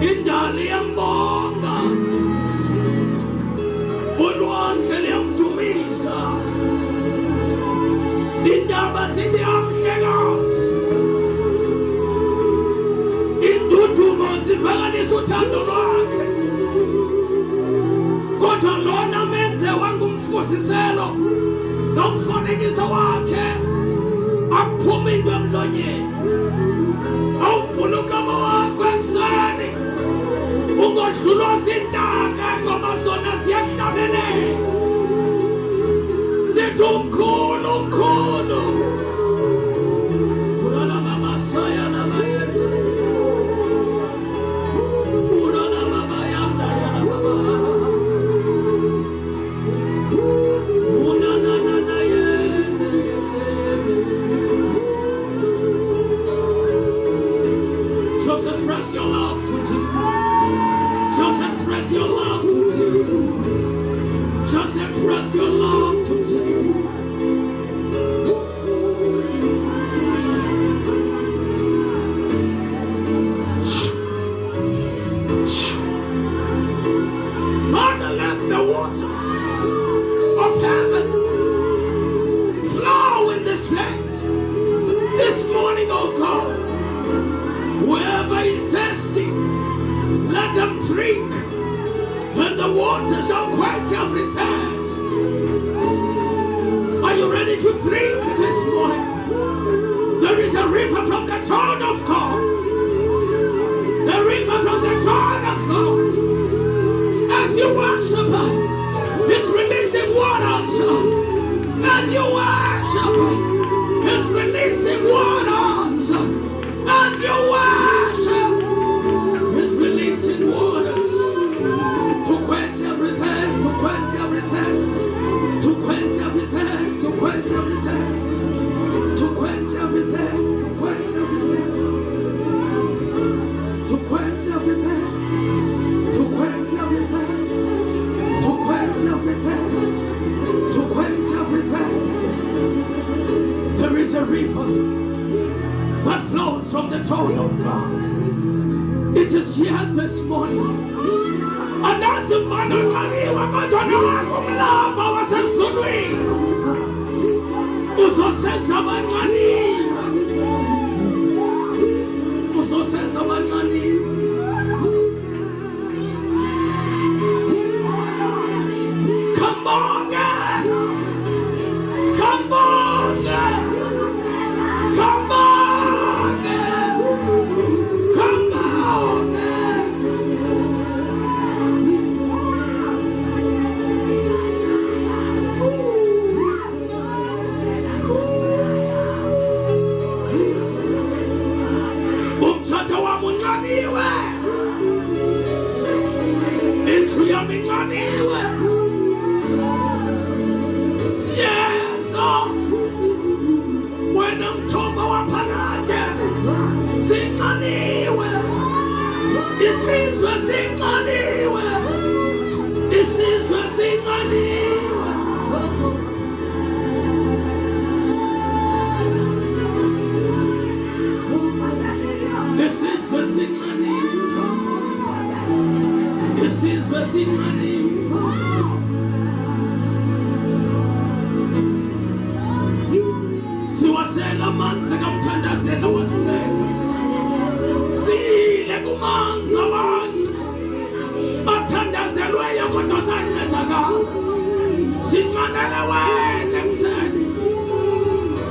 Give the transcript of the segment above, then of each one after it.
indali yambonga, ulwandle liyamdumisa, intaba zithi amhlekazi, indudumo zivakalisa uthando lwakhe, kodwa lona menze wangumfuziselo nomfanekiso wakhe aphuma into emlonyeni. Awuvula umlomo wakho ekuseni ungodlulwa zintaka ngoba zona ziyahlabelela. Zithi umkhulu, umkhulu ulala mamasaya namayende, ulala mamayanda yana mama, unanana yende. Just express your love to Jesus. Just express your love to Jesus. Just express your love to Jesus. Father, let the waters of heaven flow in this place this morning, oh God. Whoever is thirsty, let them drink, and the waters shall quench every thirst. Are you ready to drink this morning? There is a river from the throne of God. A river from the throne of God. As you worship, it's releasing waters. As you worship, it's releasing waters. As you worship, it's releasing waters to quench every thirst, to quench every thirst, to quench every thirst, to quench every thirst, to quench every thirst, to quench every thirst, to quench every thirst, to quench every thirst, to quench every thirst, to quench every thirst. There is a river that flows from the throne of God. It is here this morning. Another man on Kaliwa Kotonawa Lava was a Sunway. Uso says Abachani. Uso says Abachani. Come on, come on, come on. When I'm talking about Panate, sing anywhere. This is what sing anywhere. This is what sing anywhere. This is what sing anywhere. This is what sing anywhere. Siwasela manzi kamthandazela wasiletha. Sile kumanzi abantu bathandazelweyo kodwa sancedakala. Sinqanele wena ekuseni.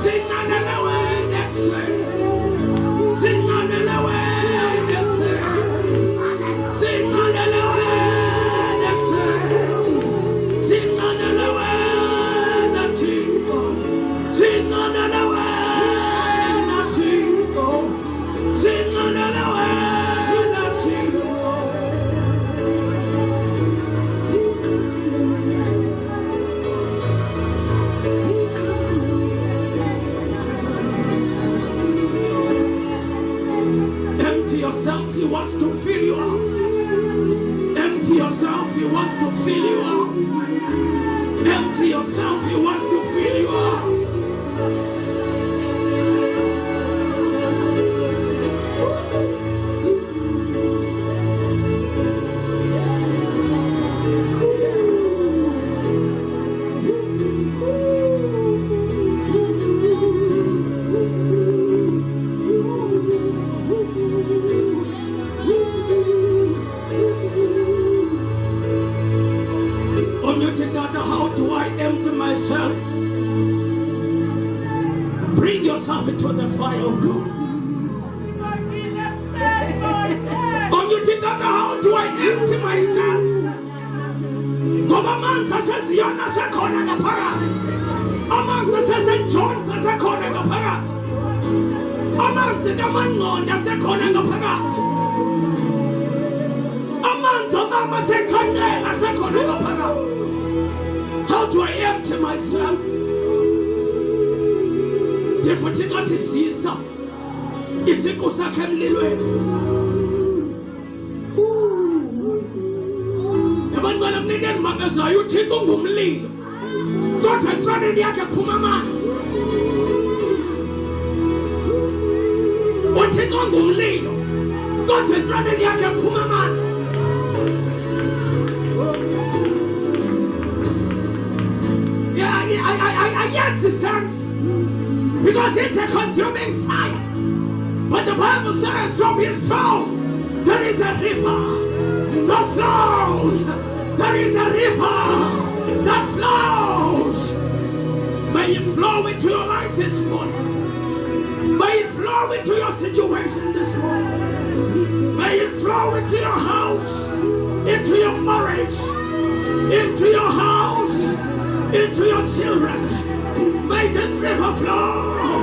Sinqanele wena ekuseni. Sinqanele wena ekuseni. Sinqanele wena ekuseni. Sinqanele wena Thixo. Sinqanele wena Thixo. Sinqanele wena Thixo. Empty yourself, he wants to fill you up. Empty yourself, he wants to fill you up. Empty yourself, he wants to fill you up. I empty myself? Bring yourself into the fire of God. How do I empty myself? Government says Yona Sakona the Parat. Among says John says a corner the Parat. Among the Gamangon the Sakona the Parat. Among the Mama said Kanye the Sakona the Parat. How do I empty myself? Difficult is Caesar. Is it Kosakem Lilwe? You take on Gumli. Don't I try to get a Pumamas? What take on Gumli? Don't I try to get a Pumamas? Yeah, I get the sense because it's a consuming fire. But the Bible says, from his soul, there is a river that flows. There is a river that flows. May it flow into your life this morning. May it flow into your situation this morning. May it flow into your house, into your marriage, into your house, into your children. May this river flow.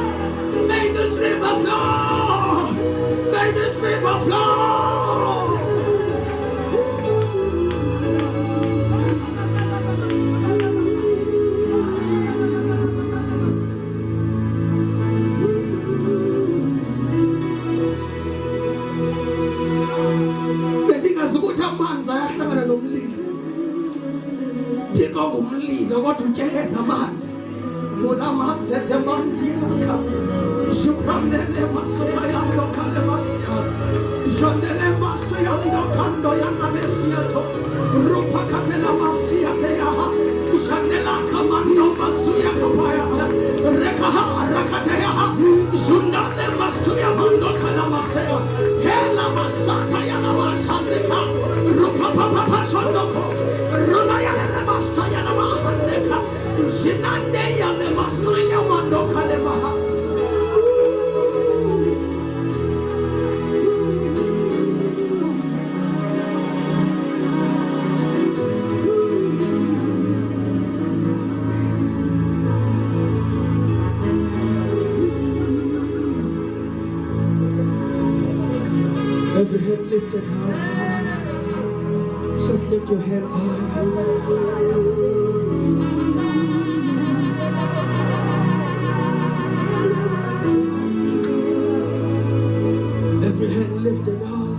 May this river flow. May this river flow. What to jealous a man's Murama set a man Diaka Shukramele Masukayando Kalemasia Jondele Masayando Kando Yanamesiato Rupa Katela Masiatea Shandela Kamando Masuya Kapaya Rekaha Rakatea Zundale Masuya Mando Kalamasea Hela Masata Yanama Sandeka Rupa Papa Sandoko Runayana Masaya Namahandeka Zinande Yale Masaya Mandoka Lemaha. Every head lifted high. Just lift your hands high. Every hand lifted high.